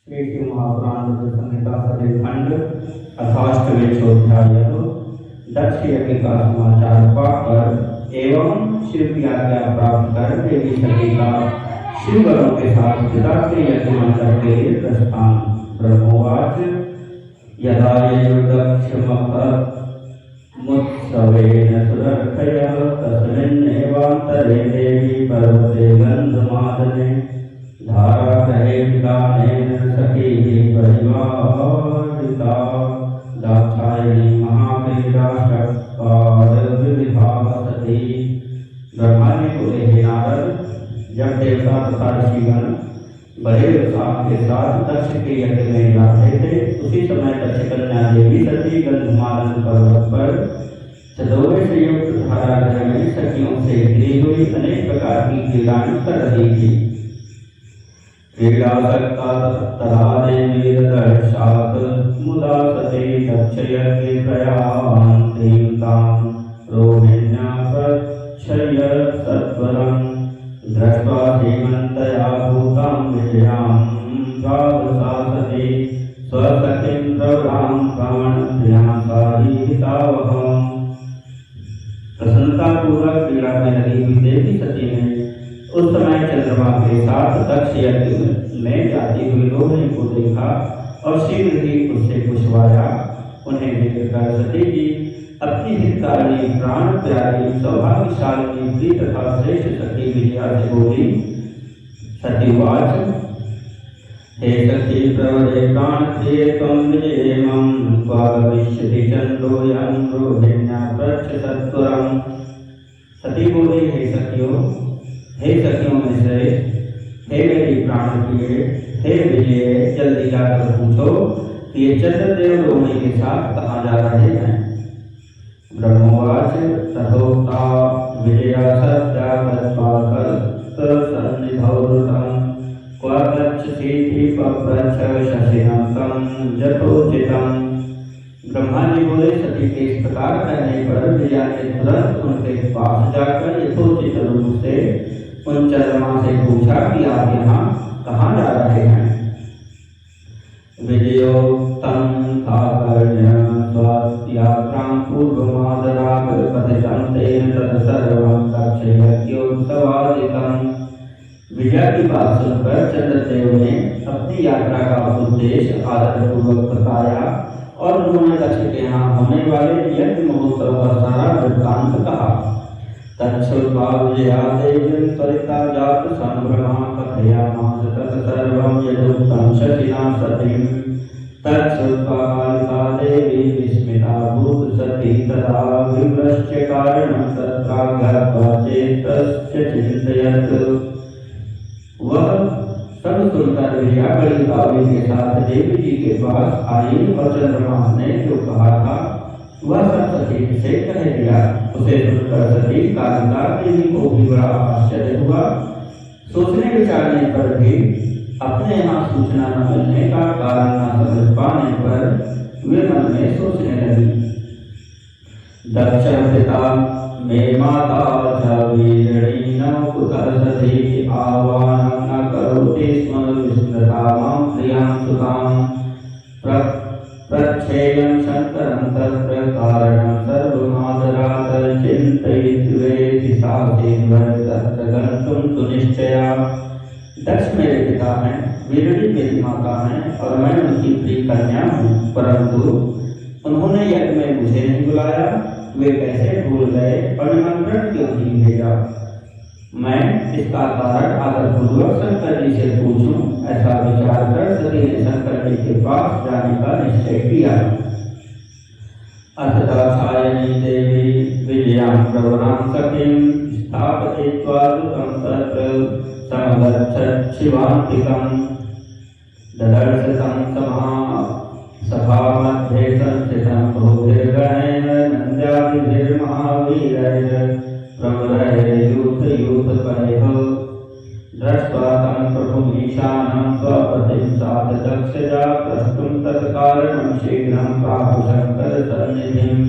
श्री शिव महापुराण संहिता खंड अथाष्टवे चौध्याय दक्ष यज्ञ का समाचार पाकर एवं शिव की आज्ञा प्राप्त कर देवी सती का शिव बलों के साथ पिता के यज्ञ मंडल के प्रस्थान। ब्रह्मोवाच यदा मुत्सवेन सुरक्षयः तस्मिन्नेवान्तरे देवी पर्वते गन्धमादने धाराग्रहेण सखीः परिवारिता दाक्षायणी महावीरा षट्पादविभावसती। ब्रह्मा ने बोले, हे नारद, जब देवता तथा ऋषिगण बड़े उत्साह के साथ दक्ष के यज्ञ में जाते थे, उसी समय दक्ष कन्या देवी सती गंधमादन पर्वत पर सदोवे से युक्त धारागृह में सखियों से घिरी हुई अनेक प्रकार की क्रीड़ाएं कर रही थी। क्रीड़ासक्ता तदा देवी दर्शात् मुदा सती दक्ष यज्ञे प्रयान्तीं तां रोहिण्या प्रच्छय सत्वरं दृष्ट्वा धीमन्तया भूतां विजयां प्रावसा सती स्वसखीं प्रवरां प्राणप्रियां सारीहितावहम्। प्रसन्नता पूर्वक क्रीड़ा में लगी हुई देवी सती ने उस समय चंद्रमा के साथ दक्ष यज्ञ में जाती हुई रोहिणी को देखा और शीघ्र ही उससे पूछवाया। उन्हें देखकर सती जी अपनी हितकारिणी प्राण प्यारी सौभाग्यशालिनी प्रिय तथा श्रेष्ठ सखी विजया से बोली। सतीवाच हे सखी प्रवरे प्राण प्रिय त्वं विजयेमं त्वागमिष्यति चन्द्रोऽयं रोहिण्या प्रच्छ सत्वरम्। सती बोली, हे सखियों में श्रेष्ठ, हे मेरी प्राण प्रिय, हे विजय, जल्दी जाकर पूछो कि ये चंद्रदेव रोहिणी के साथ कहाँ जा रहे हैं। ब्रह्मोवाच तथोक्ता विजया सत्या तत्पाकस्तसन्निधौ ऋतं क्व गच्छसीति पप्रच्छ शशिनं तं यथोचितं। ब्रह्मा जी बोले, सती के इस प्रकार कहने पर विजया ने तुरंत उनके पास जाकर यथोचित रूप से उन चंद्रमा से पूछा कि आप यहाँ कहाँ जा रहे हैं। विजयोक्तं था कर्ण्य स्वात्यात्रां पूर्वमादराग कथितं तेन तत्सर्वं दक्षयज्ञोत्सवादिकम्। विजय की बात सुनकर चंद्रदेव ने अपनी यात्रा का उद्देश्य आदरपूर्वक बताया और उन्होंने दक्ष के यहाँ होने वाले यज्ञ महोत्सव का सारा वृत्तांत कहा। तच्छ्रुत्वा विजया देवीं त्वरिता जात संभ्रमा कथयामास तत्सर्वं यदुक्तं शशिना सतीं। तच्छ्रुत्वा कालिका देवी विस्मिताभूत् सती तदा विमृश्य कारणं तत्राज्ञात्वा चेतस्य चिन्तयत्। वह सब सुनकर विजया बड़ी काव्य के साथ देवी जी के पास आई और चंद्रमा ने जो कहा था वह सब सती से कह दिया। उसे सुनकर सती कालिका देवी को भी बड़ा आश्चर्य हुआ। सोचने विचारने पर भी अपने यहाँ सूचना न मिलने का कारण न समझ पाने पर वे मन में सोचने लगी। दक्ष पिता मे माता च वीरणी न कुतः सती आह्वानं न करोति स्म विस्मृता मां प्रियां सुतां। प्रच्छेयं शङ्करं तत्र कारणं सर्वमादरात् चिन्तयित्वेति सा देवं तत्र गन्तुं सुनिश्चया। दक्ष मेरे पिता हैं, वीरणी मेरी माता हैं और मैं उनकी प्रिय कन्या हूँ, परंतु उन्होंने यज्ञ में मुझे नहीं बुलाया। वे कैसे भूल गए और निमंत्रण क्यों नहीं भेजा। मैं इसका कारण आदरपूर्वक शंकर जी से पूछूं, ऐसा विचार कर सती ने शंकर जी के पास जाने का निश्चय किया। अथ दाक्षायणी देवी विजयां प्रवरां सखीं स्थापयित्वा दूतं तत्र समगच्छत् शिवान्तिकं। ददर्श तं सभामध्ये संस्थितं बहुभिर्गणेन नन्द्यादिभिर्महावीरैः प्रवरैर्यूथयूथपरैः। दृष्ट्वा तं प्रभुमीशानं स्वपतिं साथ दक्षजा प्रष्टुं तत्कारणं शीघ्रं प्राहु शङ्करसन्निधिम्।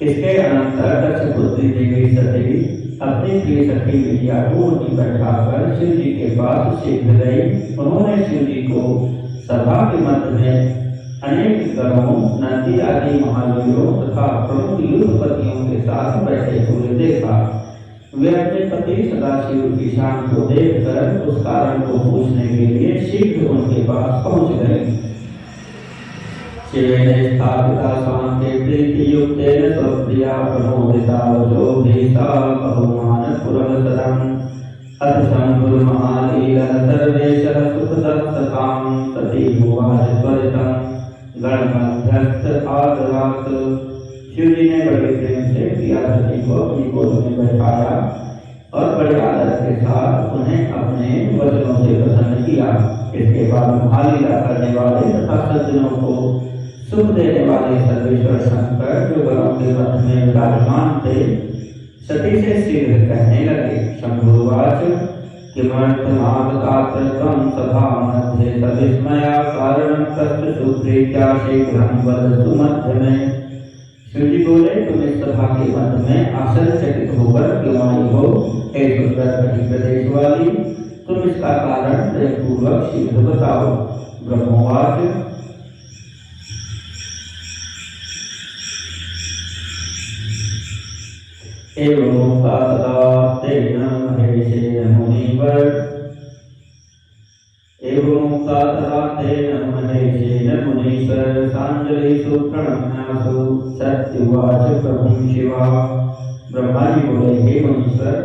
इसके अनंतर दक्ष पुत्री देवी सती अपनी प्रिय सखी विद्या को उन्हीं बैठाकर शिव जी के पास शीघ्र गई। उन्होंने शिव जी को सभा के मध्य में अनेक गणों, नंदी आदि महावीरों तथा प्रमुख युद्धपतियों के साथ बैठे हुए देखा। वे अपने पति सदाशिव की शान को देखकर उस कारण को पूछने के लिए शीघ्र उनके पास पहुंच गए। शिवेन स्थापिता शांति प्रीति युक्तेन स्वप्रिया प्रमोदिता वचो भीता बहुमान पुरवसरम् अथ शंभुर्महालीलः सर्वेशः सुखदत्ततां सती भुवाच त्वरितं गणमध्यस्थ आदरात्। शिव जी ने बड़े प्रेम से प्रिया सती को अपनी गोद में बैठाया और बड़े आदर के साथ उन्हें अपने वचनों से प्रसन्न किया। इसके बाद महालीला करने वाले तथा सज्जनों को सुख देने वाले सर्वेश्वर शंकर जो गणों के मध्य में विराजमान थे, सती से शीघ्र कहने लगे। शंभुवाच किमर्थमागतात्र त्वं सभामध्ये सविस्मया कारणं तस्य सुप्रीत्या शीघ्रं वदतु मध्य में। शिव जी बोले, तुम इस सभा के मध्य में आश्चर्यचकित होकर क्यों आई हो? हे सुंदर कटी प्रदेश वाली, तुम इसका कारण प्रेमपूर्वक शीघ्र बताओ। ब्रह्मवाच एवं तदा तेन महेशेन मुनिवर मुनीश्वर सांजलिषु प्रणम्यासु सत्युवाच प्रभुं शिवा। ब्रह्मा जी बोले, हे मुनीश्वर,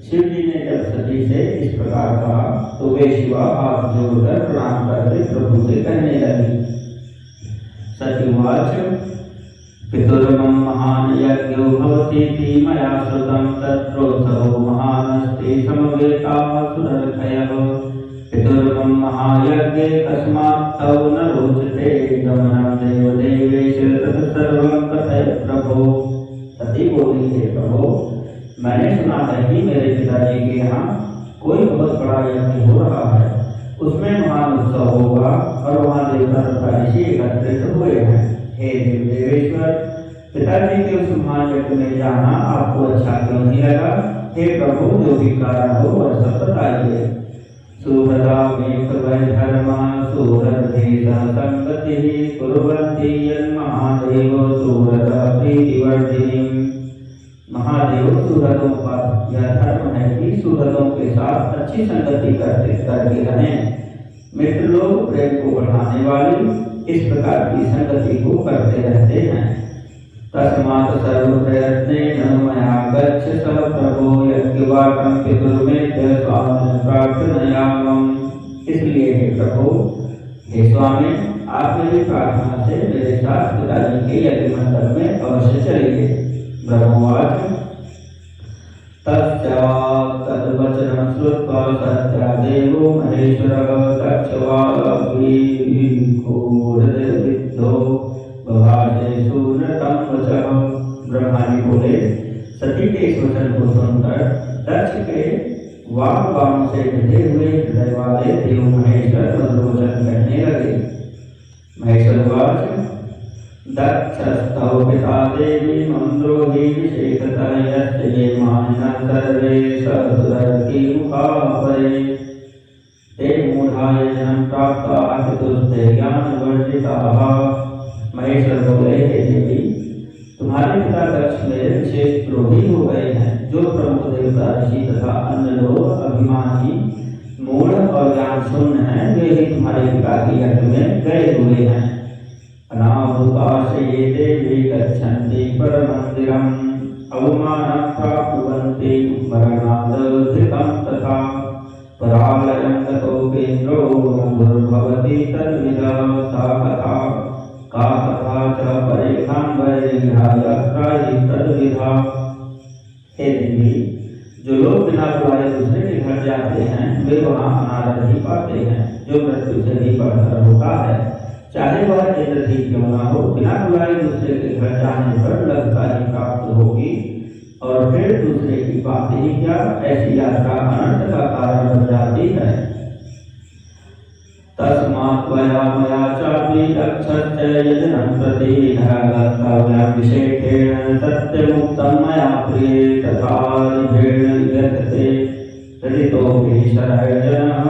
शिव जी ने जब सती से इस प्रकार कहा तो वे शिवा हाथ जोड़कर प्रणाम करके प्रभु से कहने लगी। सत्युवाच पितुर्मम महान यज्ञो भवतीति मया श्रुतं तत्रोत्सवो महानस्ति समवेताः सुरर्षयः। पितुर्मम महायज्ञे कस्मात् तव न रोचते गमनं देवदेवेश तत्सर्वं कथय प्रभो। सती बोली, हे प्रभो, मैंने सुना है कि मेरे पिताजी के यहाँ कोई बहुत बड़ा यज्ञ हो रहा है, उसमें महान उत्सव होगा और वहाँ देवता तथा ऋषि एकत्रित हुए हैं। हे देवेश्वर, पिताजी के उस महान यज्ञ में जाना आपको अच्छा क्यों नहीं लगा? हे प्रभु, जो भी कारण हो वह सब बताइए। सुभद्रा में धर्म सुरधेश संगति कुर्वन्ति यन्महादेव सुहृदा प्रीतिवर्धिनीम्। महादेव सुहृदों का यह धर्म है कि सुहृदों के साथ अच्छी संगति करते रहें। मित्र लोग प्रेम को बढ़ाने वाली इस प्रकार की संगति को करते रहते हैं। तस्मात् सर्व प्रयत्नेन मया गच्छ स प्रभो यज्ञवाटं पितुर्मेत्य स्वामिनं प्रार्थयामि। इसलिए हे प्रभु, हे स्वामी, आप मेरी प्रार्थना से मेरे साथ पिताजी के यज्ञ मंडप में अवश्य चलिए। ब्रह्मवाच तद्वचनं श्रुत्वा सत्यादेवो महेश्वरः दक्षवाग्विधो बभाषे सुनतं वचः। ब्रह्मा जी बोले, सती के इस वचन को सुनकर दक्ष के वाग्वाण से ढके हुए हृदय वाले देव महेश्वर मधुवचन कहने लगे। महेश्वरवाच दक्षस्तव पिता देवी मंद्रोहि विशेषतः यस्य ये मानिनः सर्वे ससुरर्षि मुखापरे ते मूढ़ाय जन्म प्राप्ताः पितुस्ते ज्ञानवर्जिताः। महेश्वर बोले, हे देवी, तुम्हारे पिता दक्ष मेरे विशेष द्रोही हो गए हैं। जो प्रमुख देवता ऋषि तथा अन्य लोग अभिमानी, मूढ़ और ज्ञान शून्य हैं, वे ही तुम्हारे पिता के यज्ञ में गए हुए हैं। अनाभूताशये देवी गच्छन्ति परमन्दिरम् अवमानं प्राप्नुवन्ति मरणादधिकं तथा परालयं ततोपेन्द्रो भवति तद्विदः सा कथा का कथा च परेखान्वैर्यात्राहि तद्विधा। हे देवी, जो लोग बिना बुलाए दूसरे के घर जाते हैं वे वहाँ अनादर ही पाते हैं, जो मृत्यु से भी बढ़कर होता है। चाहे वह इंद्र ही क्यों न हो, बिना बुलाए दूसरे के घर जाने पर लगता ही प्राप्त होगी और फिर दूसरे की बात ही क्या, ऐसी यात्रा अनंत का कारण बन जाती है। तस्मात् त्वया मया चापि रक्षस्य यजनं प्रति गन्तव्यं विशेषेण सत्यमुक्तं मया प्रिये तथा ऋभेण यतते तदितोऽपि शरजनः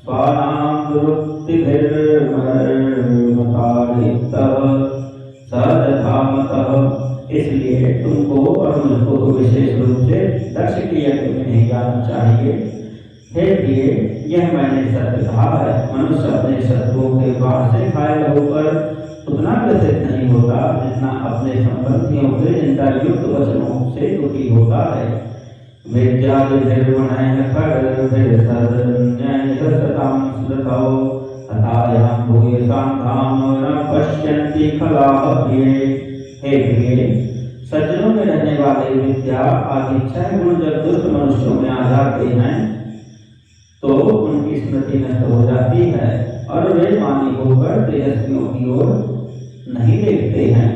स्वानां दुरुक्तिभिर्मताडितः स तथा मतः। इसलिए तुमको और मुझको तो विशेष रूप से दक्ष की यज्ञ में नहीं जाना चाहिए। हे प्रिय, यह मैंने सत्य कहा है। मनुष्य अपने शत्रुओं के बाण से घायल होकर उतना ग्रसित नहीं होता जितना अपने संबंधियों के निंदा युक्त वचनों से दुखी होता है। विद्यादिभिर्वणैः खड्गभिर्सदन्यैर्सतां स्मृतौ अथायां भूयसां धाम न पश्यन्ति खलाः प्रिये। हे प्रिय, सज्जनों में रहने वाले विद्या आदि 6 गुण जब दुष्ट मनुष्यों में आ जाते हैं तो उनकी स्मृति नष्ट हो जाती है और वे मानी होकर तेजस्वियों की ओर नहीं देखते हैं।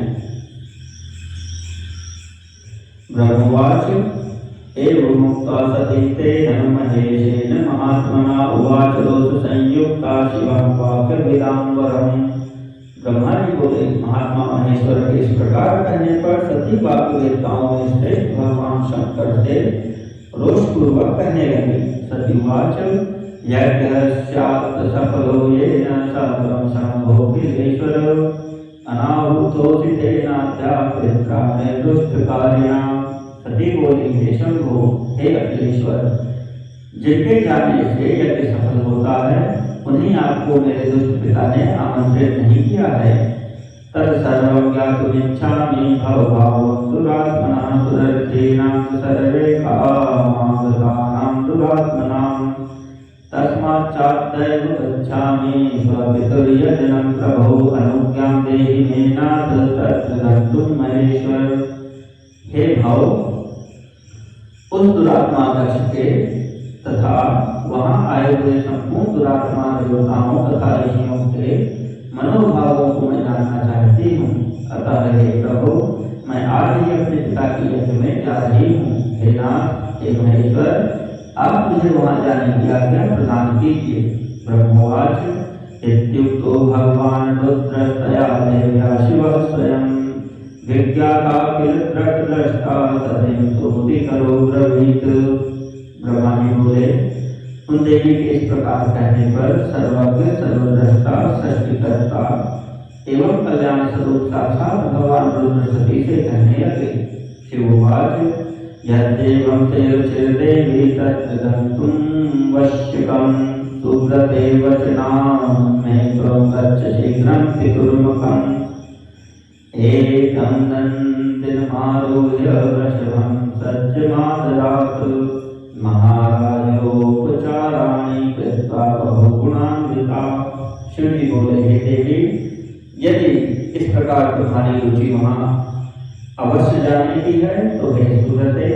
ब्रह्मवाच एवं मुक्ता सती तेन महेशेन महात्मना उवाच दोष संयुक्ता शिवं वाक्यविदाम्बरम्। ब्रह्मा जी बोले, महात्मा महेश्वर के इस प्रकार कहने पर सती वाक्यवेत्ताओं में श्रेष्ठ भगवान शंकर से रोषपूर्वक कहने लगे। सतीवाच यज्ञस्यात् सफलो येन सकलं शम्भोऽखिलेश्वर अनाहुतोऽसि तेनाद्यापित्राणे दुष्टकार्यां। सती बोली, हे शंभो, हे अखिलेश्वर, जिनके जाने से यज्ञ सफल होता है उन्हीं आपको मेरे दुष्ट पिता ने आमंत्रित नहीं किया है। तत्सर्वं ज्ञातुमिच्छामि भवभावं दुरात्मनः सुदर्शेनां सर्वे कामागतानां दुरात्मनां। तस्माच्चाद्यैव गच्छामि स्वपितुर्यजनं प्रभो अनुज्ञां देहि मे नाथ तत्र गन्तुं महेश्वर। हे भव, उस दुरात्मा दक्ष के तथा वहां आए हुए संपूर्ण दुरात्मा देवताओं तथा ऋषियों के मनोभावों को मैं जानना चाहती हूँ। अतः हे प्रभु, मैं आज ही अपने पिता की यज्ञ में जा रही हूँ। हे नाथ, हे महेश्वर, आप मुझे वहां जाने की आज्ञा प्रदान कीजिए। ब्रह्मवाच इत्युक्तो भगवान रुद्रस्तया देव्या शिवः स्वयं विज्ञाता किल दृष्टा सतिं स्तुति करो ब्रवीत। ब्रह्मा जी बोले, उन देवी के इस प्रकार कहने पर सर्वज्ञ सर्वद्रष्टा सृष्टिकर्ता एवं कल्याण स्वरूप साक्षात भगवान रुद्र सती से कहने लगे। शिववाच यद्देवं ते रुचिर्देवी तत्र गन्तुं वश्यकं सुब्रते वचनां मे त्वं गच्छ शीघ्रं पितुर्मुखम्। एकं नन्दिनमारुह्य वृषभं सज्जमाददात् महाराजोपचाराणि कृत्वा बहुगुणान्विता। शिव जी बोले, हे देवी, यदि इस प्रकार तुम्हारी रुचि वहाँ अवश्य जाने की है तो हे सुब्रते,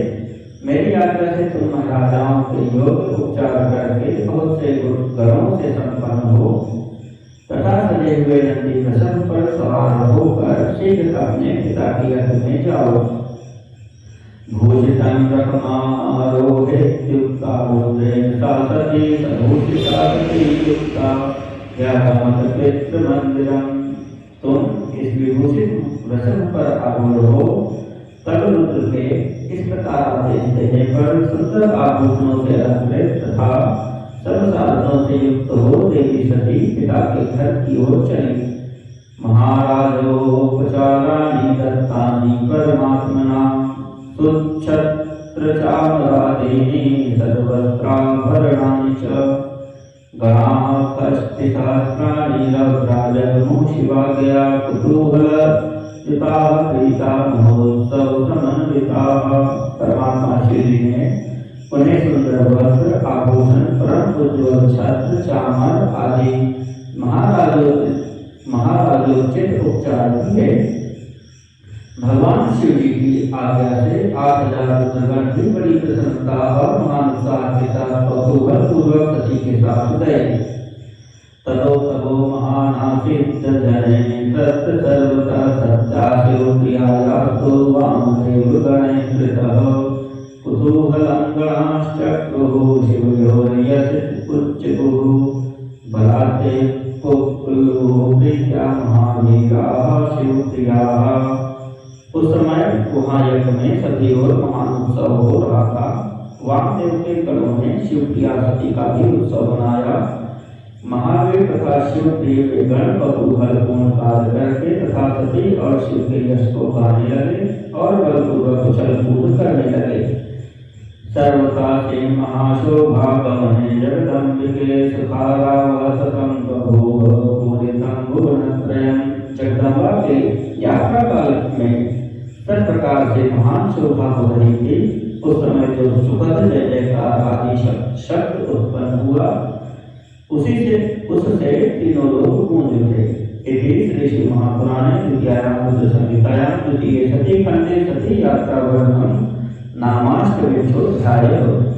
मेरी आज्ञा से तुम महाराजाओं के योग उपचार करके बहुत से गणों से संपन्न हो तथा सजे हुए नंदी वृषभ पर सवार होकर शीघ्र अपने पिता की यज्ञ में जाओ। भूषितं रथमारोहेत्युक्ता रुद्रेण सा सती सभूषिता सती युक्ता यमत पितृमन्दिरम्। तुम इस विभूषित वृषभ पर आरूढ़ हो। तब रुद्र के इस प्रकार आदेश देने पर सुंदर आभूषणों से अलंकृत तथा सर्व साधनों से युक्त हो देवी सती पिता के घर की ओर चली। महाराजोपचाराणि दत्तानि परमात्मना सुच्छत्रचामरादीनि सर्वस्त्राभरणानि च गणाकष्टिसहस्राणि रव्राजन्मुषिवाज्ञया कुतूहलयुताः प्रीता महोत्सव समन्विताः। परमात्मा श्री जी ने उन्हें सुंदर वस्त्र आभूषण परम उज्ज्वल छत्र चामर आदि महाराजोचित उपचार किए। भगवान शिव जी की आज्ञा से 8000 रुद्रगण भी बड़ी प्रसन्नता और महान उत्साह के साथ कौतूहल पूर्वक सती के साथ गए। ततो सबो महानासीत् जने तत्र सर्वतः सत्याशिव प्रियायास्तु वामदेव गणैः कृतः कुतूहलं गणाश्चक्रुः शिवयोर्यसित् उच्चकुः बला जाते प्रिया महावीरा शिवप्रिया। उस समय वहाँ यज्ञ में सती और महान उत्सव हो रहा था। वामदेव के गणों ने शिवप्रिया सती का भी उत्सव मनाया। महावीर तथा शिवप्रिय के गण कौतूहलपूर्ण कार्य करके तथा सती और शिव के यश को गाने लगे और बलपूर्वक उछल कूद करने लगे। सर्वथा से महाशोभा गमने जगदम्बिके सुखारावसतं बभूव पूरितं भुवनत्रयम्। जगदम्बा के यात्रा काल में सब प्रकार से महान शोभा हो रही थी। उस समय जो सुखद जय जयकार आदि शब्द उत्पन्न हुआ उससे तीनों लोग गूंज उठे। इति श्री श्री महापुराणे द्वितीयायां रुद्र संहितायां द्वितीये सती खंडे सती यात्रा वर्णनम् नामाष्टमेऽध्यायः।